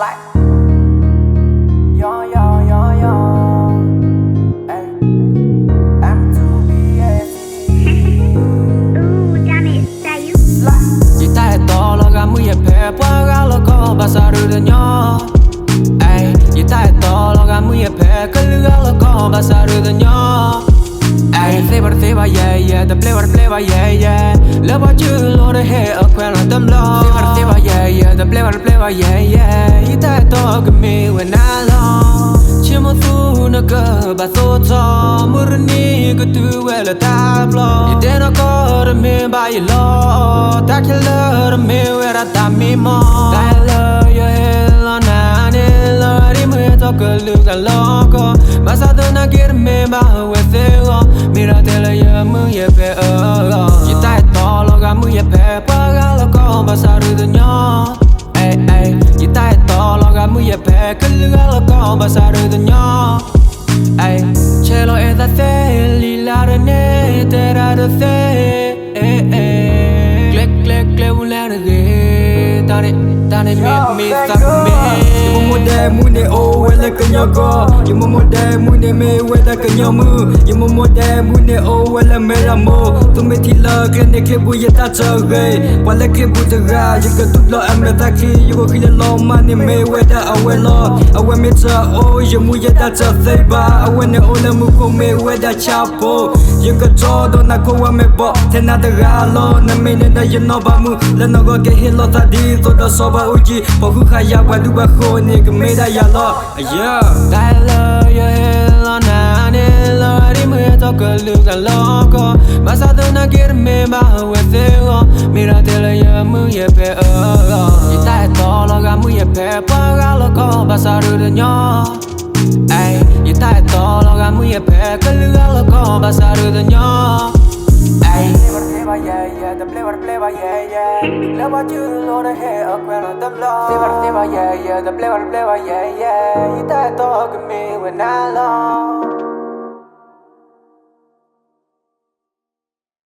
Like yo yo yo yo, hey, M2BAC. Ooh, damn it, that you? Chỉ tay to lo gà mui pe qua gà lo co basa ru de nyo. Ay, chỉ tay to lo gà mui pe cái gà lo co basa ru de nyo. Ay, flavor yeah yeah, the flavor yeah yeah. Love what you lo de he a quen lo tâm lo. Flavor yeah yeah, the flavor yeah yeah. Chỉ tay to cái mi when I long. Chỉ một thu nó cơ bà số cho murni cái tu về là ta lo. Chỉ để nó có được mi bay lo. Ta chỉ lỡ được mi về ra ta mi mo. Ta lỡ yo he lo na ne lo đi mưa cho cơ lưu cả lo co. Mà sao tôi na kia mi ba về thế go. Mi ra thế là yo mưa ye về chỉ tay to lo gà mưa ye pe pa gà lo co bà sao được nhỏ. Ey ey, chỉ tay to lo gà mưa ye pe cái gà lo co bà sao được nhỏ. Ey, che lo e da te li la re ne te ra de te. Ey ey, click un la de tane mi ta me. Yung mode mune o wala kanya go. Yung mode mune me wala kanya mu. Yung mode mune o wala mera mo. Tumi thila kene ke bu yata chage. Wala ke bu daga yung ka tuplo amra taki. Yung khila lo mane me wala awelo. Awe me cha o yung mu yata cha theba. Awe ne o la mu ko me wala chapo. Yung ka cho do na ko wa me bo. Tena daga lo na me ne da yung no ba mu. La no go ke hilo ta di to da so ba uji. Po khu khaya wa du ba kho ni ke me da ya lo. Yeah. Ta lỡ yo he lo na ne lo đi mưa cho cơ lưu cả lo co. Mà sao tôi na kia me ba về thế go. Mi ra thế là yo mưa ye pe chỉ tay to lo gà mưa ye pe pa gà lo co bà sao được nhỏ. Ay, chỉ tay to lo gà mưa ye pe cái gà lo co bà sao được nhỏ. Ay, flavor yeah yeah, the flavor yeah yeah. Love what you lo de he a quen lo tâm lo. Flavor yeah yeah, the flavor yeah yeah. Chỉ tay to cái mi when I long.